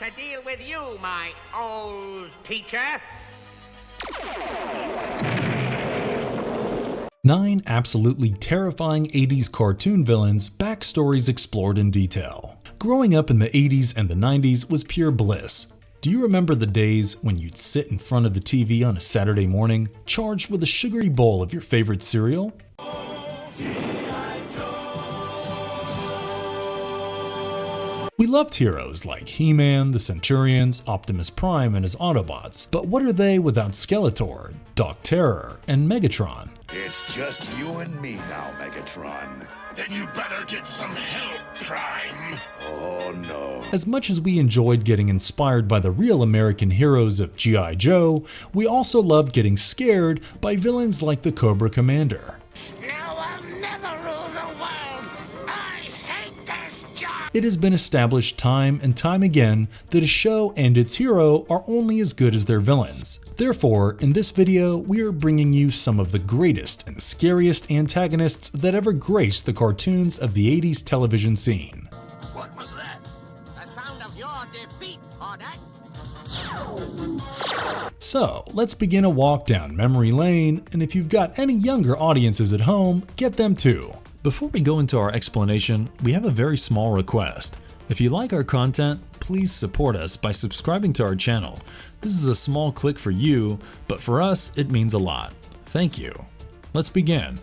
to deal with you, my old teacher. 9 absolutely terrifying 80s cartoon villains, backstories explored in detail. Growing up in the 80s and the 90s was pure bliss. Do you remember the days when you'd sit in front of the TV on a Saturday morning, charged with a sugary bowl of your favorite cereal? We loved heroes like He-Man, the Centurions, Optimus Prime and his Autobots, but what are they without Skeletor, Doc Terror, and Megatron? It's just you and me now, Megatron. Then you better get some help, Prime. Oh no. As much as we enjoyed getting inspired by the real American heroes of G.I. Joe, we also loved getting scared by villains like the Cobra Commander. Now I'll never rule the world. I hate this job. It has been established time and time again that a show and its hero are only as good as their villains. Therefore, in this video, we are bringing you some of the greatest and scariest antagonists that ever graced the cartoons of the 80s television scene. What was that? The sound of your defeat, HORDAK. So, let's begin a walk down memory lane, and if you've got any younger audiences at home, get them too. Before we go into our explanation, we have a very small request. If you like our content, please support us by subscribing to our channel. This is a small click for you, but for us, it means a lot. Thank you. Let's begin.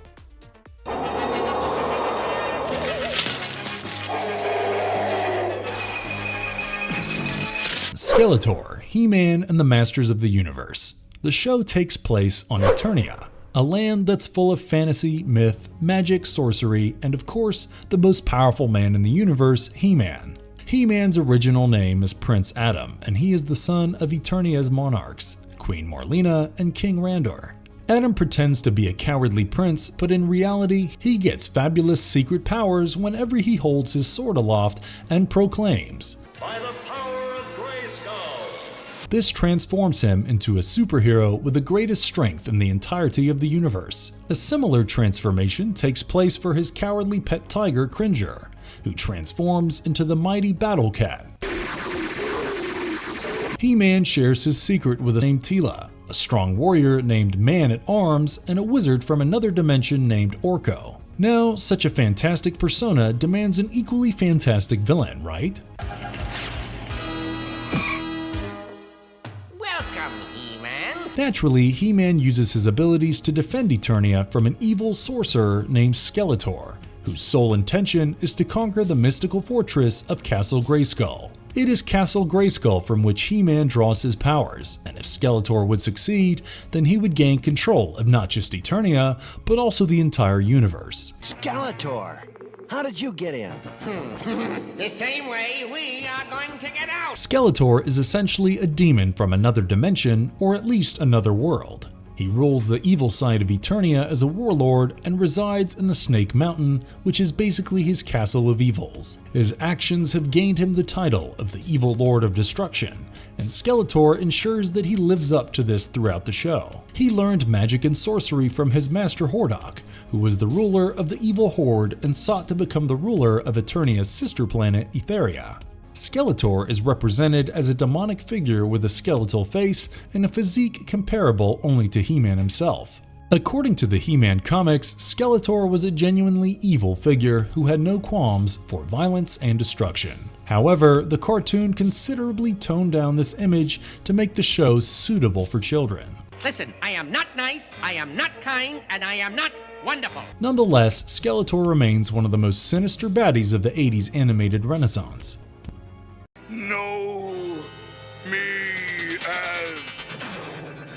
Skeletor, He-Man, and the Masters of the Universe. The show takes place on Eternia, a land that's full of fantasy, myth, magic, sorcery, and of course, the most powerful man in the universe, He-Man. He-Man's original name is Prince Adam, and he is the son of Eternia's monarchs, Queen Marlena and King Randor. Adam pretends to be a cowardly prince, but in reality, he gets fabulous secret powers whenever he holds his sword aloft and proclaims, "By the power of Grayskull." This transforms him into a superhero with the greatest strength in the entirety of the universe. A similar transformation takes place for his cowardly pet tiger, Cringer, who transforms into the mighty Battle Cat. He-Man shares his secret with a named Teela, a strong warrior named Man-at-Arms, and a wizard from another dimension named Orko. Now, such a fantastic persona demands an equally fantastic villain, right? Welcome, He-Man. Naturally, He-Man uses his abilities to defend Eternia from an evil sorcerer named Skeletor, whose sole intention is to conquer the mystical fortress of Castle Grayskull. It is Castle Grayskull from which He-Man draws his powers, and if Skeletor would succeed, then he would gain control of not just Eternia, but also the entire universe. Skeletor, how did you get in? The same way we are going to get out. Skeletor is essentially a demon from another dimension, or at least another world. He rules the evil side of Eternia as a warlord and resides in the Snake Mountain, which is basically his castle of evils. His actions have gained him the title of the Evil Lord of Destruction, and Skeletor ensures that he lives up to this throughout the show. He learned magic and sorcery from his master HORDAK, who was the ruler of the evil Horde and sought to become the ruler of Eternia's sister planet, Etheria. Skeletor is represented as a demonic figure with a skeletal face and a physique comparable only to He-Man himself. According to the He-Man comics, Skeletor was a genuinely evil figure who had no qualms for violence and destruction. However, the cartoon considerably toned down this image to make the show suitable for children. Listen, I am not nice, I am not kind, and I am not wonderful. Nonetheless, Skeletor remains one of the most sinister baddies of the 80s animated renaissance. Know me as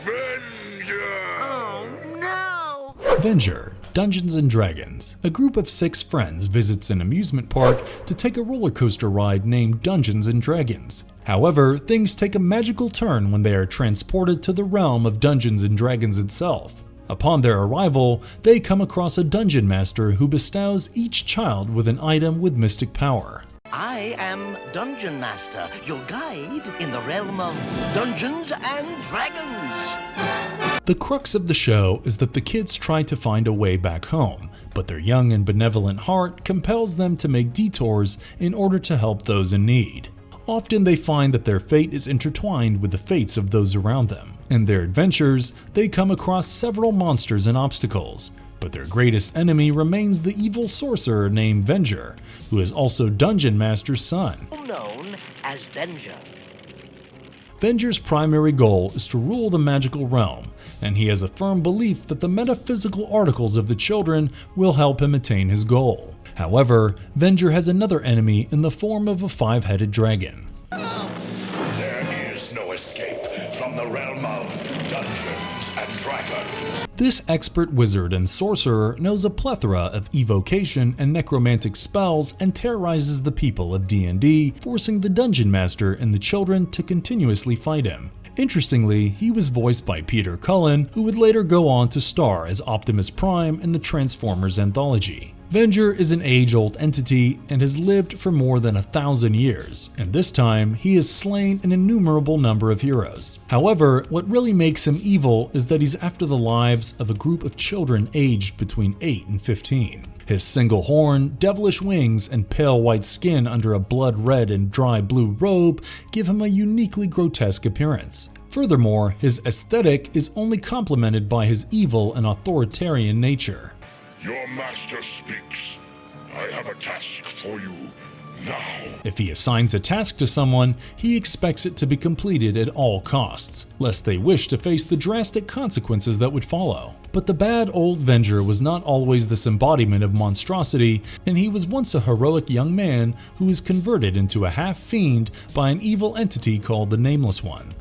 Venger. Oh no! WENGER, Dungeons & Dragons. A group of 6 friends visits an amusement park to take a roller coaster ride named Dungeons & Dragons. However, things take a magical turn when they are transported to the realm of Dungeons & Dragons itself. Upon their arrival, they come across a dungeon master who bestows each child with an item with mystic power. I am Dungeon Master, your guide in the realm of Dungeons and Dragons. The crux of the show is that the kids try to find a way back home, but their young and benevolent heart compels them to make detours in order to help those in need. Often they find that their fate is intertwined with the fates of those around them. In their adventures, they come across several monsters and obstacles, but their greatest enemy remains the evil sorcerer named WENGER, who is also Dungeon Master's son. Known as WENGER. WENGER's primary goal is to rule the magical realm, and he has a firm belief that the metaphysical articles of the children will help him attain his goal. However, WENGER has another enemy in the form of a 5-headed dragon. There is no escape from the realm of Dungeons and Dragons. This expert wizard and sorcerer knows a plethora of evocation and necromantic spells and terrorizes the people of D&D, forcing the Dungeon Master and the children to continuously fight him. Interestingly, he was voiced by Peter Cullen, who would later go on to star as Optimus Prime in the Transformers anthology. WENGER is an age-old entity and has lived for more than 1,000 years, and this time he has slain an innumerable number of heroes. However, what really makes him evil is that he's after the lives of a group of children aged between 8 and 15. His single horn, devilish wings, and pale white skin under a blood red and dry blue robe give him a uniquely grotesque appearance. Furthermore, his aesthetic is only complemented by his evil and authoritarian nature. Your master speaks. I have a task for you now. If he assigns a task to someone, he expects it to be completed at all costs, lest they wish to face the drastic consequences that would follow. But the bad old WENGER was not always this embodiment of monstrosity, and he was once a heroic young man who was converted into a half-fiend by an evil entity called the Nameless One.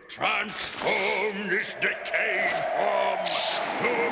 Transform this decayed form to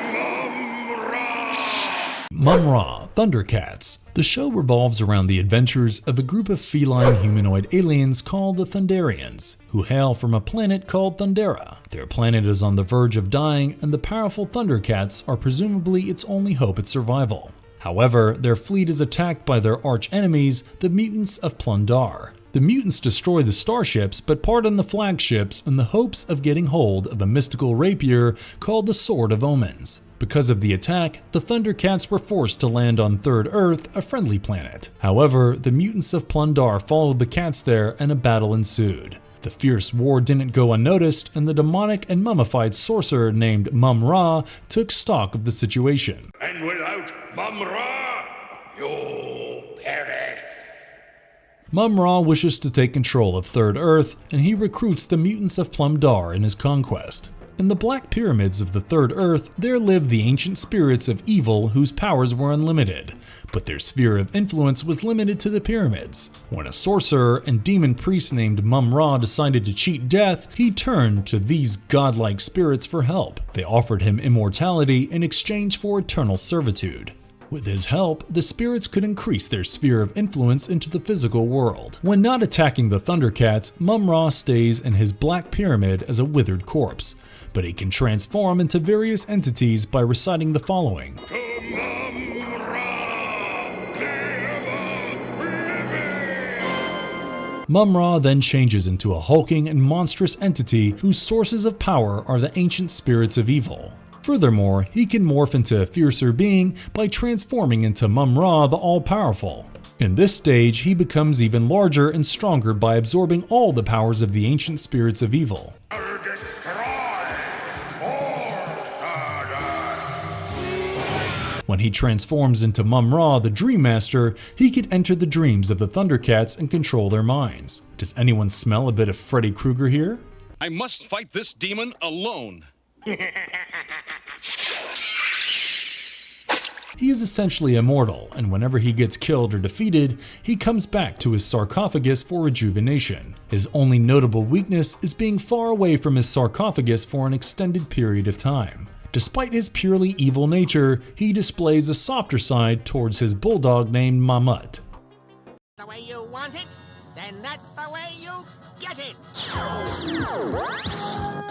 Mum-Ra, Thundercats. The show revolves around the adventures of a group of feline humanoid aliens called the Thunderians, who hail from a planet called Thundera. Their planet is on the verge of dying, and the powerful Thundercats are presumably its only hope at survival. However, their fleet is attacked by their arch-enemies, the mutants of Plundar. The mutants destroy the starships but pardon the flagships in the hopes of getting hold of a mystical rapier called the Sword of Omens. Because of the attack, the Thundercats were forced to land on Third Earth, a friendly planet. However, the mutants of Plundar followed the cats there and a battle ensued. The fierce war didn't go unnoticed, and the demonic and mummified sorcerer named Mum-Ra took stock of the situation. And without Mum-Ra, you perish. Mum-Ra wishes to take control of Third Earth, and he recruits the mutants of Plundar in his conquest. In the Black Pyramids of the Third Earth, there lived the ancient spirits of evil whose powers were unlimited, but their sphere of influence was limited to the pyramids. When a sorcerer and demon priest named Mum-Ra decided to cheat death, he turned to these godlike spirits for help. They offered him immortality in exchange for eternal servitude. With his help, the spirits could increase their sphere of influence into the physical world. When not attacking the Thundercats, Mum-Ra stays in his Black Pyramid as a withered corpse, but he can transform into various entities by reciting the following. Mum-Ra then changes into a hulking and monstrous entity whose sources of power are the ancient spirits of evil. Furthermore, he can morph into a fiercer being by transforming into Mum-Ra the All-Powerful. In this stage, he becomes even larger and stronger by absorbing all the powers of the ancient spirits of evil. When he transforms into Mum-Ra the Dream Master, he could enter the dreams of the Thundercats and control their minds. Does anyone smell a bit of Freddy Krueger here? I must fight this demon alone. He is essentially immortal, and whenever he gets killed or defeated, he comes back to his sarcophagus for rejuvenation. His only notable weakness is being far away from his sarcophagus for an extended period of time. Despite his purely evil nature, he displays a softer side towards his bulldog named Mamut. The way you want it, then that's the way you get it.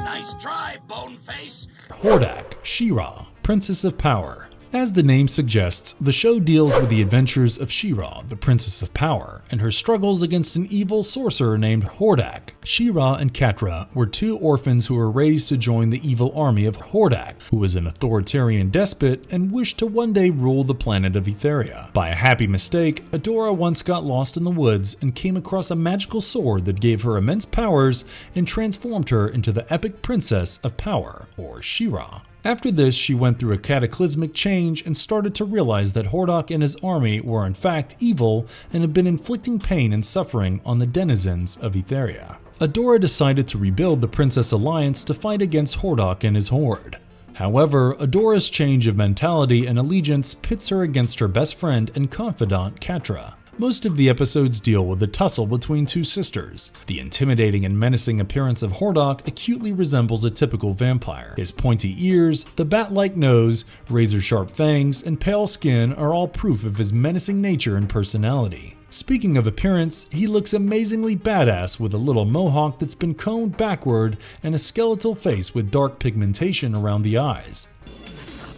Nice try, Boneface. HORDAK-SHE-RA, Princess of Power. As the name suggests, the show deals with the adventures of She-Ra, the Princess of Power, and her struggles against an evil sorcerer named HORDAK. She-Ra and Catra were two orphans who were raised to join the evil army of HORDAK, who was an authoritarian despot and wished to one day rule the planet of Etheria. By a happy mistake, Adora once got lost in the woods and came across a magical sword that gave her immense powers and transformed her into the epic Princess of Power, or She-Ra. After this, she went through a cataclysmic change and started to realize that HORDAK and his army were in fact evil and had been inflicting pain and suffering on the denizens of Etheria. Adora decided to rebuild the Princess Alliance to fight against HORDAK and his horde. However, Adora's change of mentality and allegiance pits her against her best friend and confidant, Catra. Most of the episodes deal with the tussle between two sisters. The intimidating and menacing appearance of HORDAK acutely resembles a typical vampire. His pointy ears, the bat-like nose, razor-sharp fangs, and pale skin are all proof of his menacing nature and personality. Speaking of appearance, he looks amazingly badass with a little mohawk that's been combed backward and a skeletal face with dark pigmentation around the eyes.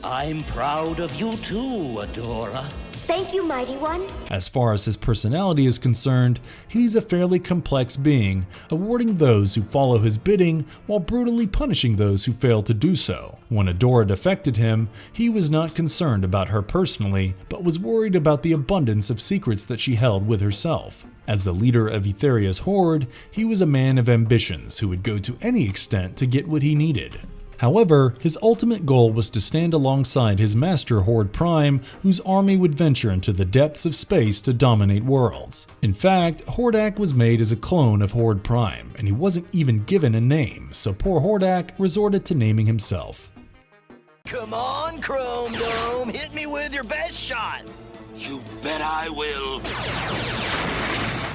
I'm proud of you too, Adora. Thank you, Mighty One. As far as his personality is concerned, he's a fairly complex being, awarding those who follow his bidding while brutally punishing those who fail to do so. When Adora defected him, he was not concerned about her personally, but was worried about the abundance of secrets that she held with herself. As the leader of Etheria's horde, he was a man of ambitions who would go to any extent to get what he needed. However, his ultimate goal was to stand alongside his master Horde Prime, whose army would venture into the depths of space to dominate worlds. In fact, HORDAK was made as a clone of Horde Prime, and he wasn't even given a name, so poor HORDAK resorted to naming himself. Come on, Chrome Dome, hit me with your best shot. You bet I will.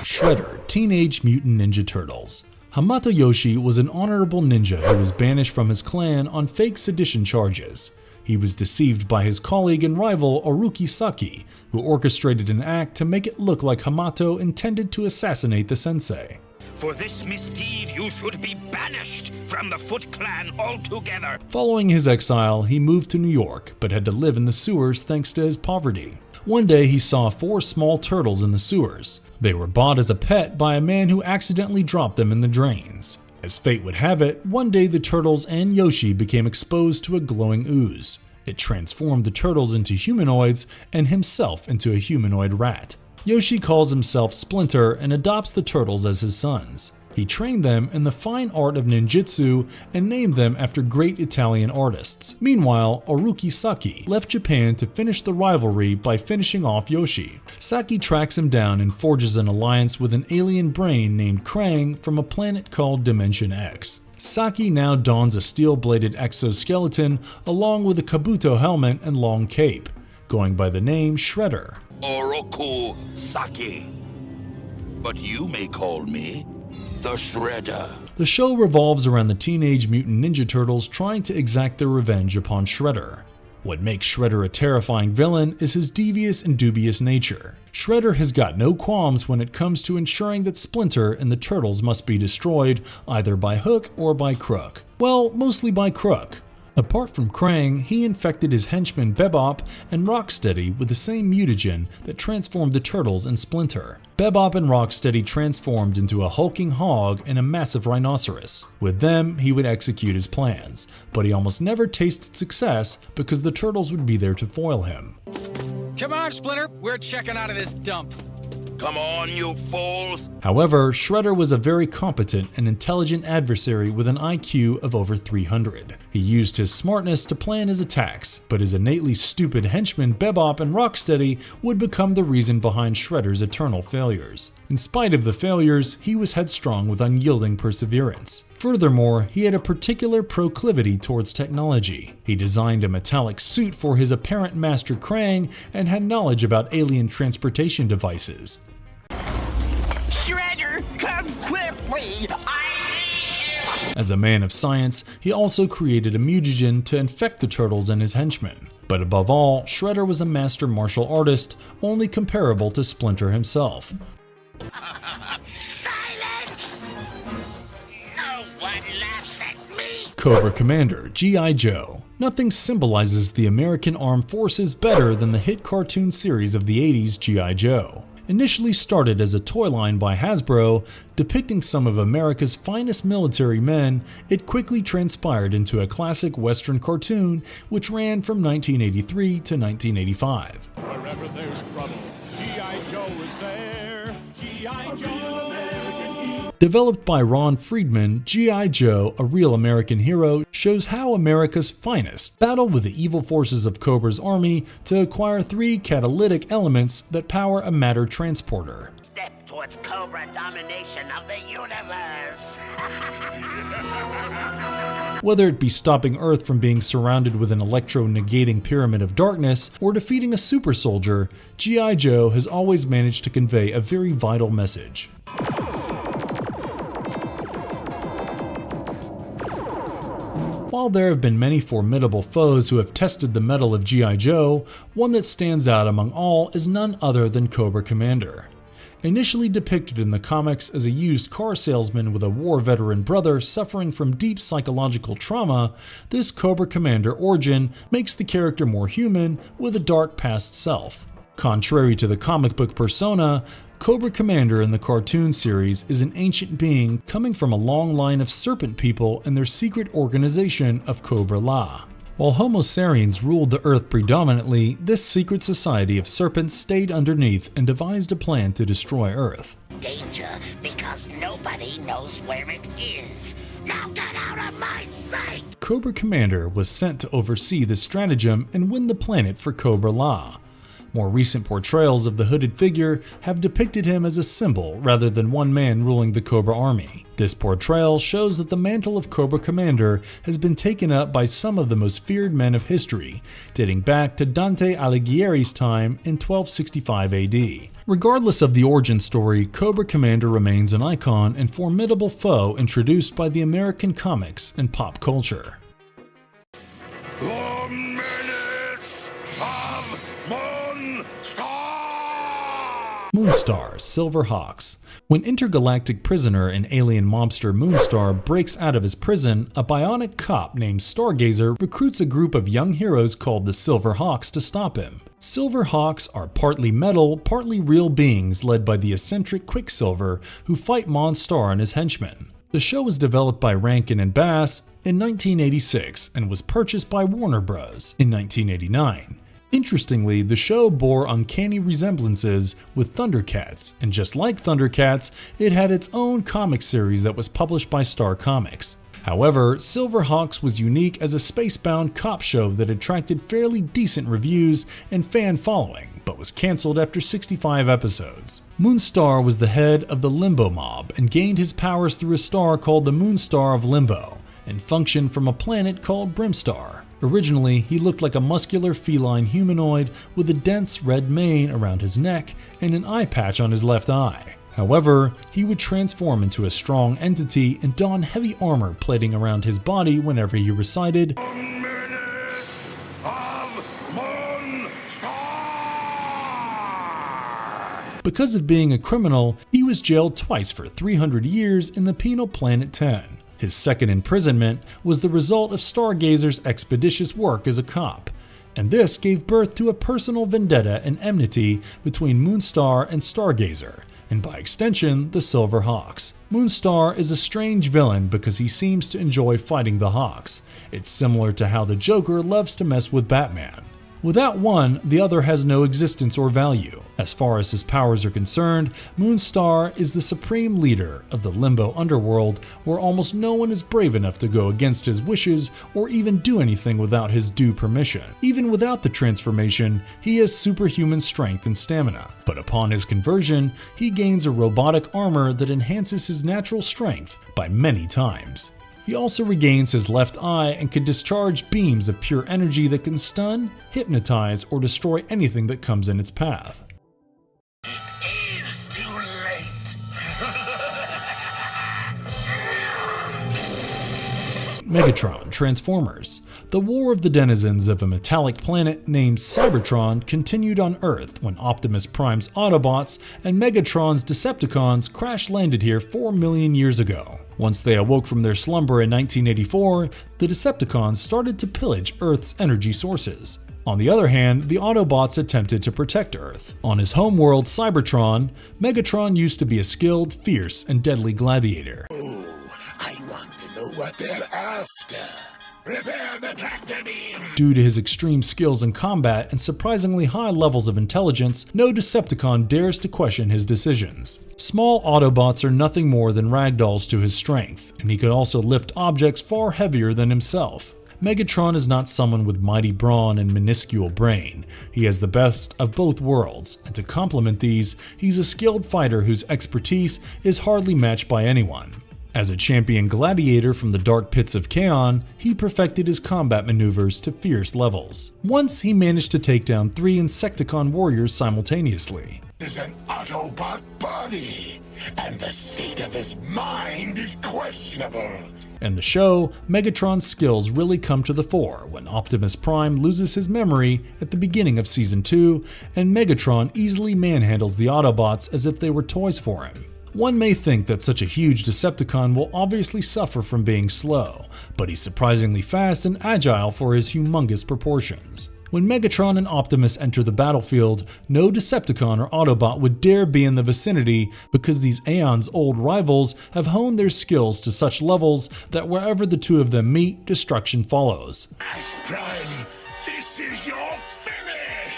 Shredder, Teenage Mutant Ninja Turtles. Hamato Yoshi was an honorable ninja who was banished from his clan on fake sedition charges. He was deceived by his colleague and rival Orochi Saki, who orchestrated an act to make it look like Hamato intended to assassinate the sensei. For this misdeed, you should be banished from the Foot Clan altogether. Following his exile, he moved to New York, but had to live in the sewers thanks to his poverty. One day he saw 4 small turtles in the sewers. They were bought as a pet by a man who accidentally dropped them in the drains. As fate would have it, one day the turtles and Yoshi became exposed to a glowing ooze. It transformed the turtles into humanoids and himself into a humanoid rat. Yoshi calls himself Splinter and adopts the turtles as his sons. He trained them in the fine art of ninjutsu and named them after great Italian artists. Meanwhile, Orochi Saki left Japan to finish the rivalry by finishing off Yoshi. Saki tracks him down and forges an alliance with an alien brain named Krang from a planet called Dimension X. Saki now dons a steel-bladed exoskeleton along with a kabuto helmet and long cape, going by the name Shredder. Oroku Saki. But you may call me the Shredder. The show revolves around the Teenage Mutant Ninja Turtles trying to exact their revenge upon Shredder. What makes Shredder a terrifying villain is his devious and dubious nature. Shredder has got no qualms when it comes to ensuring that Splinter and the Turtles must be destroyed either by hook or by crook. Well, mostly by crook. Apart from Krang, he infected his henchman Bebop and Rocksteady with the same mutagen that transformed the Turtles and Splinter. Bebop and Rocksteady transformed into a hulking hog and a massive rhinoceros. With them, he would execute his plans, but he almost never tasted success because the Turtles would be there to foil him. Come on, Splinter, we're checking out of this dump. Come on, you fools! However, Shredder was a very competent and intelligent adversary with an IQ of over 300. He used his smartness to plan his attacks, but his innately stupid henchmen Bebop and Rocksteady would become the reason behind Shredder's eternal failures. In spite of the failures, he was headstrong with unyielding perseverance. Furthermore, he had a particular proclivity towards technology. He designed a metallic suit for his apparent master Krang and had knowledge about alien transportation devices. Shredder, come quickly! As a man of science, he also created a mutagen to infect the Turtles and his henchmen. But above all, Shredder was a master martial artist, only comparable to Splinter himself. Silence! No! No one laughs at me! Cobra Commander, G.I. Joe. Nothing symbolizes the American Armed Forces better than the hit cartoon series of the 80s G.I. Joe. Initially started as a toy line by Hasbro, depicting some of America's finest military men, it quickly transpired into a classic Western cartoon which ran from 1983 to 1985. Wherever there's trouble, G.I. Joe is there. G.I. Joe. Developed by Ron Friedman, G.I. Joe, A Real American Hero, shows how America's finest battle with the evil forces of Cobra's army to acquire 3 catalytic elements that power a matter transporter. Step towards Cobra domination of the universe. Whether it be stopping Earth from being surrounded with an electro-negating pyramid of darkness or defeating a super soldier, G.I. Joe has always managed to convey a very vital message. While there have been many formidable foes who have tested the mettle of G.I. Joe, one that stands out among all is none other than Cobra Commander. Initially depicted in the comics as a used car salesman with a war veteran brother suffering from deep psychological trauma, this Cobra Commander origin makes the character more human with a dark past self. Contrary to the comic book persona, Cobra Commander in the cartoon series is an ancient being coming from a long line of serpent people and their secret organization of Cobra-La. While Homo sapiens ruled the Earth predominantly, this secret society of serpents stayed underneath and devised a plan to destroy Earth. Danger, because nobody knows where it is. Now get out of my sight! Cobra Commander was sent to oversee this stratagem and win the planet for Cobra-La. More recent portrayals of the hooded figure have depicted him as a symbol rather than one man ruling the Cobra army. This portrayal shows that the mantle of Cobra Commander has been taken up by some of the most feared men of history, dating back to Dante Alighieri's time in 1265 AD. Regardless of the origin story, Cobra Commander remains an icon and formidable foe introduced by the American comics and pop culture. The menace of Moonstar, Silverhawks. When intergalactic prisoner and alien mobster Moonstar breaks out of his prison, a bionic cop named Stargazer recruits a group of young heroes called the Silverhawks to stop him. Silverhawks are partly metal, partly real beings led by the eccentric Quicksilver, who fight Moonstar and his henchmen. The show was developed by Rankin and Bass in 1986 and was purchased by Warner Bros. in 1989. Interestingly, the show bore uncanny resemblances with Thundercats, and just like Thundercats, it had its own comic series that was published by Star Comics. However, Silverhawks was unique as a space-bound cop show that attracted fairly decent reviews and fan following, but was cancelled after 65 episodes. Moonstar was the head of the Limbo Mob and gained his powers through a star called the Moonstar of Limbo, and functioned from a planet called Brimstar. Originally, he looked like a muscular feline humanoid with a dense red mane around his neck and an eye patch on his left eye. However, he would transform into a strong entity and don heavy armor plating around his body whenever he recited Because of being a criminal, he was jailed twice for 300 years in the penal Planet 10. His second imprisonment was the result of Stargazer's expeditious work as a cop, and this gave birth to a personal vendetta and enmity between Moonstar and Stargazer, and by extension, the Silverhawks. Moonstar is a strange villain because he seems to enjoy fighting the Hawks. It's similar to how the Joker loves to mess with Batman. Without one, the other has no existence or value. As far as his powers are concerned, Moonstar is the supreme leader of the Limbo underworld, where almost no one is brave enough to go against his wishes or even do anything without his due permission. Even without the transformation, he has superhuman strength and stamina, but upon his conversion, he gains a robotic armor that enhances his natural strength by many times. He also regains his left eye and can discharge beams of pure energy that can stun, hypnotize, or destroy anything that comes in its path. It is too late. Megatron, Transformers. The war of the denizens of a metallic planet named Cybertron continued on Earth when Optimus Prime's Autobots and Megatron's Decepticons crash-landed here 4 million years ago. Once they awoke from their slumber in 1984, the Decepticons started to pillage Earth's energy sources. On the other hand, the Autobots attempted to protect Earth. On his homeworld Cybertron, Megatron used to be a skilled, fierce, and deadly gladiator. Oh, I want to know what they're after. Prepare the tractor beam! Due to his extreme skills in combat and surprisingly high levels of intelligence, no Decepticon dares to question his decisions. Small Autobots are nothing more than ragdolls to his strength, and he could also lift objects far heavier than himself. Megatron is not someone with mighty brawn and minuscule brain. He has the best of both worlds, and to complement these, he's a skilled fighter whose expertise is hardly matched by anyone. As a champion gladiator from the dark pits of Kaon, he perfected his combat maneuvers to fierce levels. Once he managed to take down 3 Insecticon warriors simultaneously. Is an Autobot body, and the state of his mind is questionable. In the show, Megatron's skills really come to the fore when Optimus Prime loses his memory at the beginning of Season 2, and Megatron easily manhandles the Autobots as if they were toys for him. One may think that such a huge Decepticon will obviously suffer from being slow, but he's surprisingly fast and agile for his humongous proportions. When Megatron and Optimus enter the battlefield, no Decepticon or Autobot would dare be in the vicinity because these aeons-old rivals have honed their skills to such levels that wherever the two of them meet, destruction follows. Prime, this is your finish!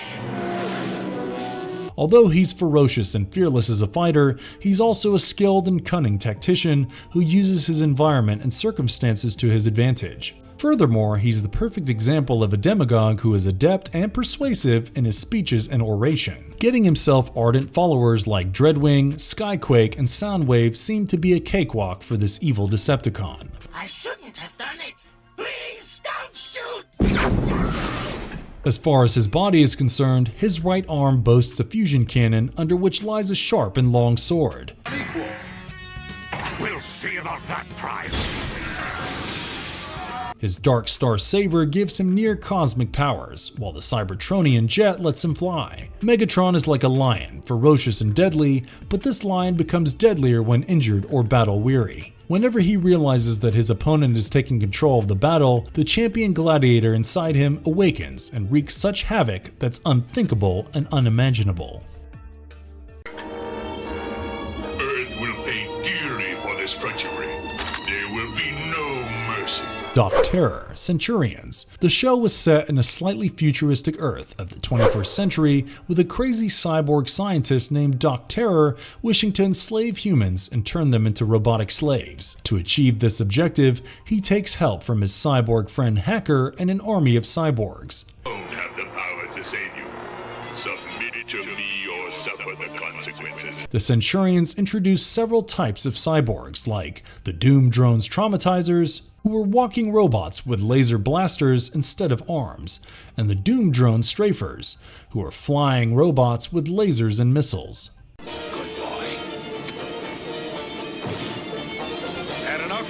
Although he's ferocious and fearless as a fighter, he's also a skilled and cunning tactician who uses his environment and circumstances to his advantage. Furthermore, he's the perfect example of a demagogue who is adept and persuasive in his speeches and oration. Getting himself ardent followers like Dreadwing, Skyquake, and Soundwave seem to be a cakewalk for this evil Decepticon. I shouldn't have done it! Please don't shoot! As far as his body is concerned, his right arm boasts a fusion cannon under which lies a sharp and long sword. We'll see about that, Prime. His Dark Star Saber gives him near cosmic powers, while the Cybertronian jet lets him fly. Megatron is like a lion, ferocious and deadly, but this lion becomes deadlier when injured or battle-weary. Whenever he realizes that his opponent is taking control of the battle, the champion gladiator inside him awakens and wreaks such havoc that's unthinkable and unimaginable. Earth will pay dearly for this treachery. There will be no mercy. Doc Terror, Centurions. The show was set in a slightly futuristic Earth of the 21st century with a crazy cyborg scientist named Doc Terror wishing to enslave humans and turn them into robotic slaves. To achieve this objective, he takes help from his cyborg friend Hacker and an army of cyborgs. I don't have the power to save you. Submit it to me or suffer the consequences. The Centurions introduced several types of cyborgs like the Doom Drones Traumatizers, who were walking robots with laser blasters instead of arms, and the Doom Drone Strafers, who are flying robots with lasers and missiles. Good boy. Had enough?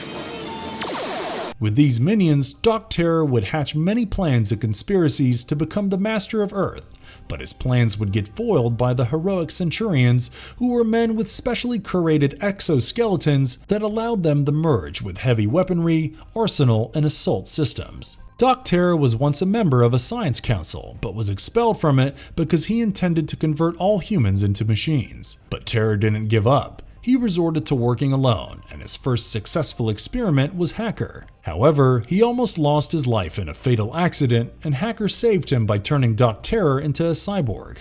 With these minions, Doc Terror would hatch many plans and conspiracies to become the master of Earth, but his plans would get foiled by the heroic Centurions, who were men with specially curated exoskeletons that allowed them to merge with heavy weaponry, arsenal, and assault systems. Doc Terror was once a member of a science council, but was expelled from it because he intended to convert all humans into machines. But Terror didn't give up. He resorted to working alone, and his first successful experiment was Hacker. However, he almost lost his life in a fatal accident, and Hacker saved him by turning Doc Terror into a cyborg.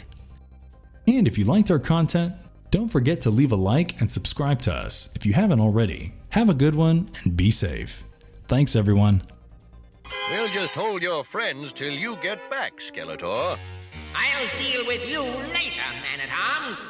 And if you liked our content, don't forget to leave a like and subscribe to us if you haven't already. Have a good one and be safe. Thanks everyone. We'll just hold your friends till you get back, Skeletor. I'll deal with you later, Man-at-Arms.